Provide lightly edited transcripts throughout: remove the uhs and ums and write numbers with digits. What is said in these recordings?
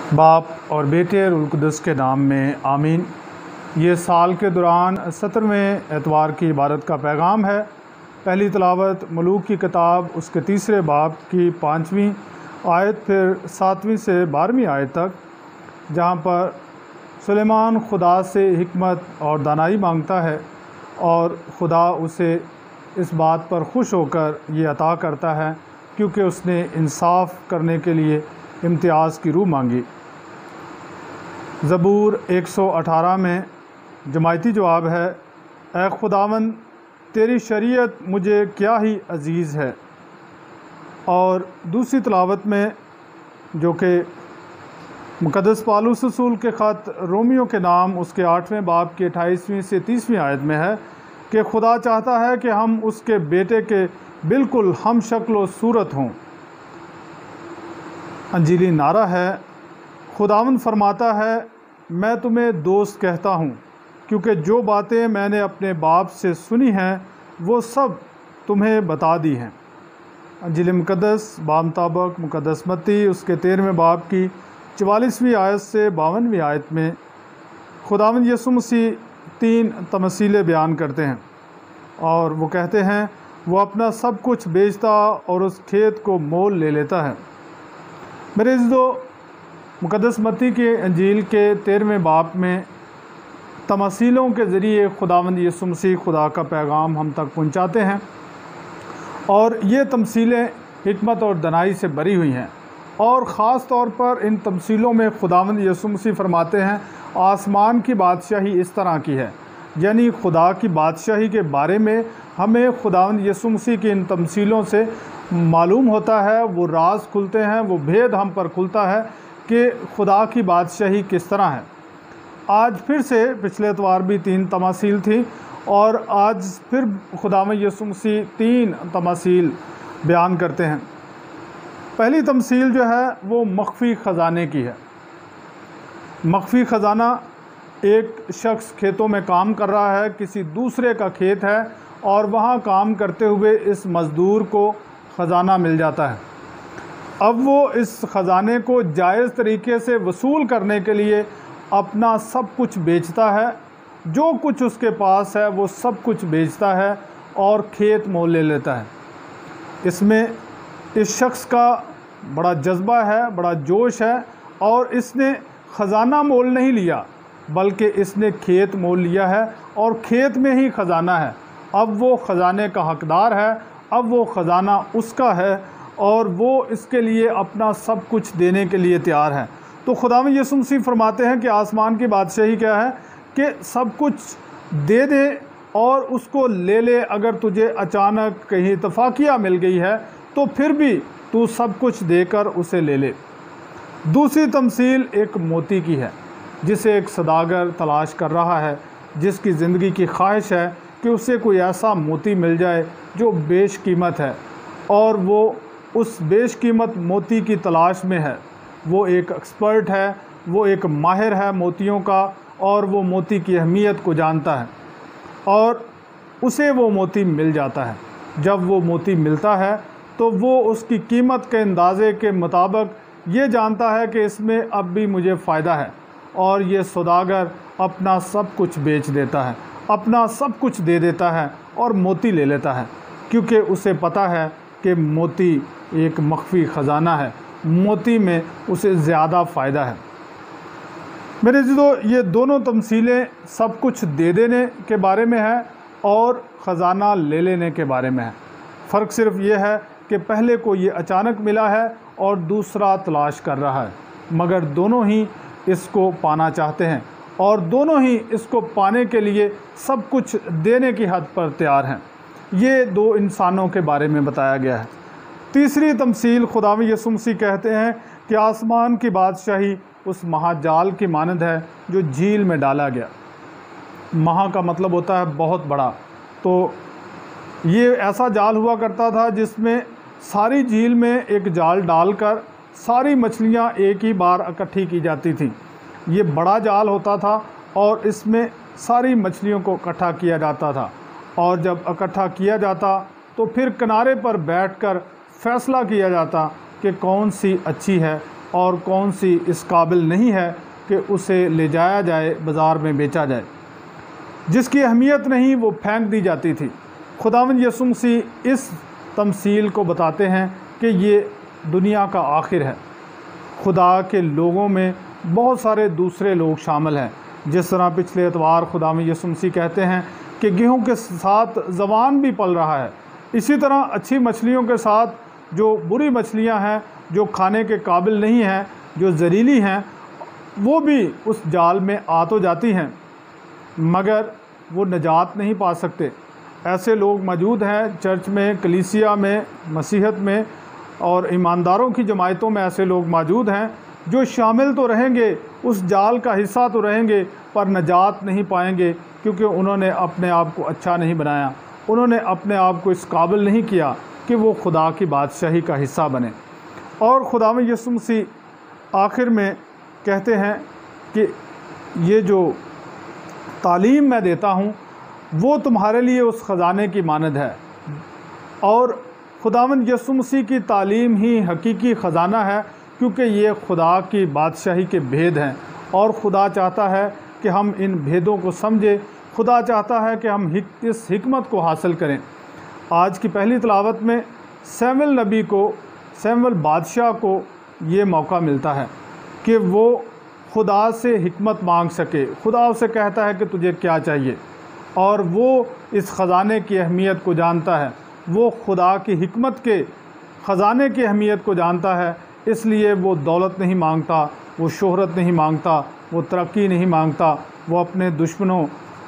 बाप और बेटे रूहुल कुद्दुस के नाम में आमीन। ये साल के दौरान 17वें एतवार की इबारत का पैगाम है। पहली तिलावत मलूक की किताब उसके तीसरे बाब की 5वीं आयत फिर 7वीं से 12वीं आयत तक, जहाँ पर सुलेमान खुदा से हिकमत और दानाई मांगता है और खुदा उसे इस बात पर खुश होकर ये अता करता है क्योंकि उसने इंसाफ करने के लिए इम्तियाज़ की रूह मांगी। ज़बूर 118 में जमायती जवाब है, ए खुदावन तेरी शरीयत मुझे क्या ही अज़ीज़ है। और दूसरी तिलावत में जो कि मुक़द्दस पौलुस रसूल के ख़त रोमियो के नाम उसके 8वें बाब की 28वीं से 30वीं आयत में है कि खुदा चाहता है कि हम उसके बेटे के बिल्कुल हम शक्ल व सूरत हों। अंजीली नारा है, खुदावन फरमाता है, मैं तुम्हें दोस्त कहता हूँ क्योंकि जो बातें मैंने अपने बाप से सुनी हैं वो सब तुम्हें बता दी हैं। अंजील मुक़द्दस बामुताबिक मुक़द्दस मत्ती उसके 13वें बाब की 44वीं आयत से 52वीं आयत में खुदावंद यीशु मसीह 3 तमसीलें बयान करते हैं और वो कहते हैं, वो अपना सब कुछ बेचता और उस खेत को मोल ले लेता है। मेरे इज़्ज़ो मुक़द्दस मत्ती के अंजील के 13वें बाब में तमसीलों के ज़रिए खुदावंद यीशु मसीह खुदा का पैगाम हम तक पहुंचाते हैं और ये तमसीलें हिकमत और दनाई से भरी हुई हैं। और ख़ास तौर पर इन तमसीलों में खुदावंद यीशु मसीह फरमाते हैं, आसमान की बादशाही इस तरह की है, यानी खुदा की बादशाही के बारे में हमें खुदावंद यीशु मसीह की इन तमसीलों से मालूम होता है। वो राज खुलते हैं, वो भेद हम पर खुलता है कि खुदा की बादशाही किस तरह है। आज फिर से पिछले एतवार भी 3 तमासील थी और आज फिर खुदावंद यीशु मसीह 3 तमासील बयान करते हैं। पहली तमसील जो है वो मख्फी ख़जाने की है। मख्फी ख़जाना, एक शख्स खेतों में काम कर रहा है, किसी दूसरे का खेत है और वहाँ काम करते हुए इस मज़दूर को ख़जाना मिल जाता है। अब वो इस ख़जाने को जायज़ तरीके से वसूल करने के लिए अपना सब कुछ बेचता है, जो कुछ उसके पास है वो सब कुछ बेचता है और खेत मोल ले लेता है। इसमें इस शख्स का बड़ा जज्बा है, बड़ा जोश है और इसने ख़जाना मोल नहीं लिया बल्कि इसने खेत मोल लिया है और खेत में ही ख़जाना है। अब वो ख़जाने का हकदार है, अब वो ख़जाना उसका है और वो इसके लिए अपना सब कुछ देने के लिए तैयार है। तो खुदावंद यीशु मसीह फरमाते हैं कि आसमान की बादशाही क्या है कि सब कुछ दे दे और उसको ले ले। अगर तुझे अचानक कहीं इत्तफाकिया मिल गई है तो फिर भी तू सब कुछ देकर उसे ले ले। दूसरी तमसील एक मोती की है, जिसे एक सदागर तलाश कर रहा है, जिसकी ज़िंदगी की ख्वाहिश है कि उसे कोई ऐसा मोती मिल जाए जो बेशकीमत है और वो उस बेशकीमत मोती की तलाश में है। वो एक एक्सपर्ट है, वो एक माहिर है मोतियों का और वो मोती की अहमियत को जानता है और उसे वो मोती मिल जाता है। जब वो मोती मिलता है तो वो उसकी कीमत के अंदाज़े के मुताबिक ये जानता है कि इसमें अब भी मुझे फ़ायदा है और ये सौदागर अपना सब कुछ बेच देता है, अपना सब कुछ दे देता है और मोती ले लेता है, क्योंकि उसे पता है कि मोती एक मख्फी ख़जाना है, मोती में उसे ज़्यादा फ़ायदा है। मेरे अज़ीज़ों, ये दोनों तमसीलें सब कुछ दे देने के बारे में है और ख़जाना ले लेने के बारे में है। फ़र्क सिर्फ ये है कि पहले को ये अचानक मिला है और दूसरा तलाश कर रहा है, मगर दोनों ही इसको पाना चाहते हैं और दोनों ही इसको पाने के लिए सब कुछ देने की हद पर तैयार हैं। ये 2 इंसानों के बारे में बताया गया है। तीसरी तमसील खुदावंद यीशु मसीह कहते हैं कि आसमान की बादशाही उस महाजाल की मानद है जो झील में डाला गया। महा का मतलब होता है बहुत बड़ा। तो ये ऐसा जाल हुआ करता था जिसमें सारी झील में एक जाल डालकर सारी मछलियां एक ही बार इकट्ठी की जाती थी। ये बड़ा जाल होता था और इसमें सारी मछलियों को इकट्ठा किया जाता था और जब इकट्ठा किया जाता तो फिर किनारे पर बैठकर फैसला किया जाता कि कौन सी अच्छी है, और कौन सी इस काबिल नहीं है कि उसे ले जाया जाए, बाज़ार में बेचा जाए। जिसकी अहमियत नहीं वो फेंक दी जाती थी। खुदावंद यीशु मसीह इस तमसील को बताते हैं कि ये दुनिया का आखिर है। खुदा के लोगों में बहुत सारे दूसरे लोग शामिल हैं। जिस तरह पिछले एतवार खुदावंद यीशु मसीह कहते हैं कि गेहूं के साथ ज़बान भी पल रहा है, इसी तरह अच्छी मछलियों के साथ जो बुरी मछलियां हैं, जो खाने के काबिल नहीं हैं, जो जहरीली हैं, वो भी उस जाल में आ तो जाती हैं, मगर वो निजात नहीं पा सकते। ऐसे लोग मौजूद हैं चर्च में, कलीसिया में, मसीहत में और ईमानदारों की जमायतों में। ऐसे लोग मौजूद हैं जो शामिल तो रहेंगे, उस जाल का हिस्सा तो रहेंगे, पर निजात नहीं पाएंगे, क्योंकि उन्होंने अपने आप को अच्छा नहीं बनाया। उन्होंने अपने आप को इस काबिल नहीं किया कि वो खुदा की बादशाही का हिस्सा बने। और खुदावंद यीशु मसीह आखिर में कहते हैं कि ये जो तालीम मैं देता हूँ वो तुम्हारे लिए उस ख़जाने की मानद है। और खुदावंद यीशु मसीह की तालीम ही हकीकी ख़जाना है, क्योंकि ये खुदा की बादशाही के भेद हैं और खुदा चाहता है कि हम इन भेदों को समझें। खुदा चाहता है कि हम इस हिकमत को हासिल करें। आज की पहली तिलावत में सैमुएल नबी को, सैमुएल बादशाह को ये मौका मिलता है कि वो खुदा से हिकमत मांग सके। खुदा उसे कहता है कि तुझे क्या चाहिए, और वो इस ख़जाने की अहमियत को जानता है। वो खुदा की हिकमत के ख़जाने की अहमियत को जानता है, इसलिए वो दौलत नहीं मांगता, वो शोहरत नहीं मांगता, वो तरक्की नहीं मांगता, वो अपने दुश्मनों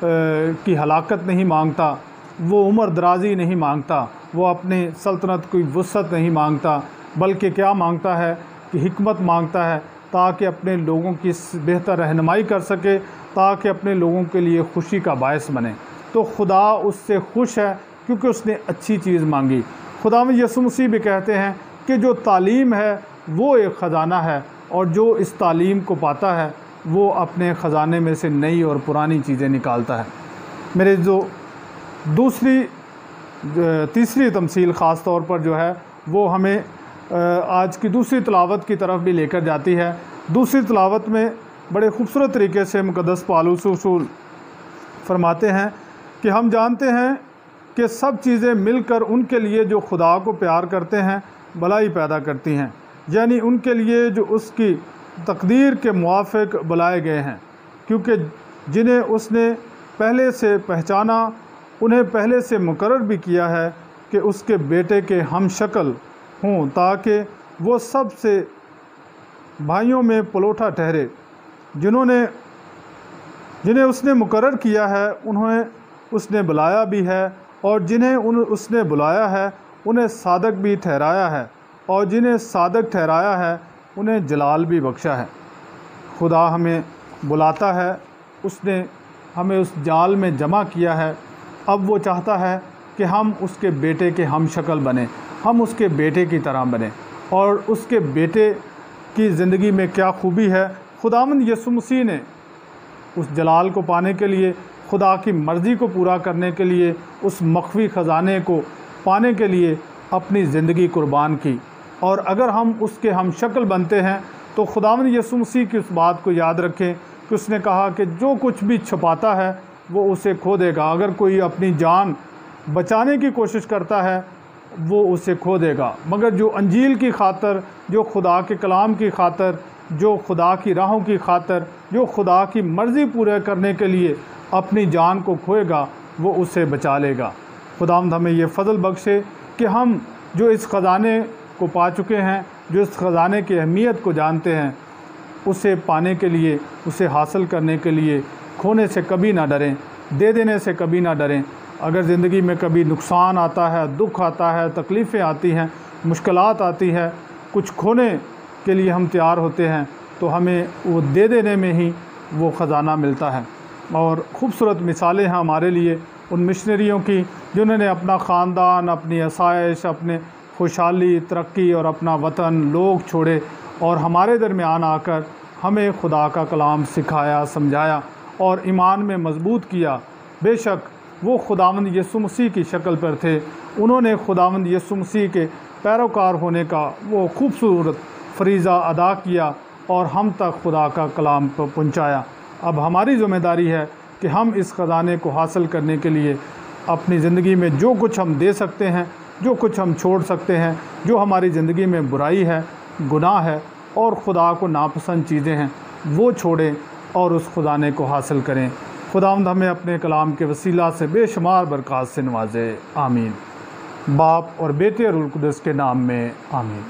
की हलाकत नहीं मांगता, वो उम्र दराजी नहीं मांगता, वो अपनी सल्तनत की वुसअत नहीं मांगता, बल्कि क्या मांगता है कि हिकमत मांगता है, ताकि अपने लोगों की बेहतर रहनुमाई कर सके, ताकि अपने लोगों के लिए खुशी का बायस बने। तो खुदा उससे खुश है क्योंकि उसने अच्छी चीज़ मांगी। खुदावंद यीशु मसीह भी कहते हैं कि जो तालीम है वो एक ख़जाना है, और जो इस तालीम को पाता है वो अपने ख़जाने में से नई और पुरानी चीज़ें निकालता है। मेरे जो तीसरी तमसील ख़ास तौर पर जो है वो हमें आज की दूसरी तिलावत की तरफ भी लेकर जाती है। दूसरी तिलावत में बड़े खूबसूरत तरीके से मुक़द्दस पौलुस रसूल फरमाते हैं कि हम जानते हैं कि सब चीज़ें मिलकर उनके लिए जो खुदा को प्यार करते हैं भलाई पैदा करती हैं, यानी उनके लिए जो उसकी तकदीर के मुआफ़िक बुलाए गए हैं, क्योंकि जिन्हें उसने पहले से पहचाना उन्हें पहले से मुकर्रर भी किया है कि उसके बेटे के हम शक्ल हों, ताकि वो सब से भाइयों में पलोठा ठहरे। जिन्हें उसने मुकर्रर किया है उन्हें उसने बुलाया भी है, और जिन्हें उसने बुलाया है उन्हें सादक भी ठहराया है, और जिन्हें सादक ठहराया है उन्हें जलाल भी बख्शा है। खुदा हमें बुलाता है, उसने हमें उस जाल में जमा किया है। अब वो चाहता है कि हम उसके बेटे के हम शक्ल बने, हम उसके बेटे की तरह बने। और उसके बेटे की ज़िंदगी में क्या खूबी है, खुदावंद यीशु मसीह ने उस जलाल को पाने के लिए, खुदा की मर्ज़ी को पूरा करने के लिए, उस मख्फी ख़जाने को पाने के लिए अपनी ज़िंदगी कुर्बान की। और अगर हम उसके हम शक्ल बनते हैं तो खुदावंद यीशु मसीह की उस बात को याद रखें कि उसने कहा कि जो कुछ भी छुपाता है वो उसे खो देगा। अगर कोई अपनी जान बचाने की कोशिश करता है वो उसे खो देगा, मगर जो अंजील की खातर, जो खुदा के कलाम की खातर, जो खुदा की राहों की खातर, जो खुदा की मर्ज़ी पूरे करने के लिए अपनी जान को खोएगा वो उसे बचा लेगा। खुदावंद हमें ये फ़ज़ल बख्शे कि हम जो इस ख़जाने को पा चुके हैं, जो इस ख़जाने की अहमियत को जानते हैं, उसे पाने के लिए, उसे हासिल करने के लिए खोने से कभी ना डरें, दे देने से कभी ना डरें। अगर ज़िंदगी में कभी नुकसान आता है, दुख आता है, तकलीफ़ें आती हैं, मुश्किलात आती है, कुछ खोने के लिए हम तैयार होते हैं, तो हमें वो दे देने में ही वो ख़जाना मिलता है। और ख़ूबसूरत मिसालें हैं हमारे लिए उन मिशनरियों की जिन्होंने अपना ख़ानदान, अपनी आसाइश, अपने खुशहाली, तरक्की और अपना वतन, लोग छोड़े और हमारे दरमियान आकर हमें खुदा का कलाम सिखाया, समझाया और ईमान में मजबूत किया। बेशक वो खुदावंद यीशु मसीह की शक्ल पर थे, उन्होंने खुदावंद यीशु मसीह के पैरोकार होने का वो खूबसूरत फरीज़ा अदा किया और हम तक खुदा का कलाम पहुँचाया। अब हमारी ज़िम्मेदारी है कि हम इस ख़जाने को हासिल करने के लिए अपनी ज़िंदगी में जो कुछ हम दे सकते हैं, जो कुछ हम छोड़ सकते हैं, जो हमारी ज़िंदगी में बुराई है, गुनाह है और खुदा को नापसंद चीज़ें हैं, वो छोड़ें और उस ख़जाने को हासिल करें। खुदावंद हमें अपने कलाम के वसीला से बेशुमार बरक़ात से नवाज़े। आमीन। बाप और बेटे और रूह कुद्दुस के नाम में आमीन।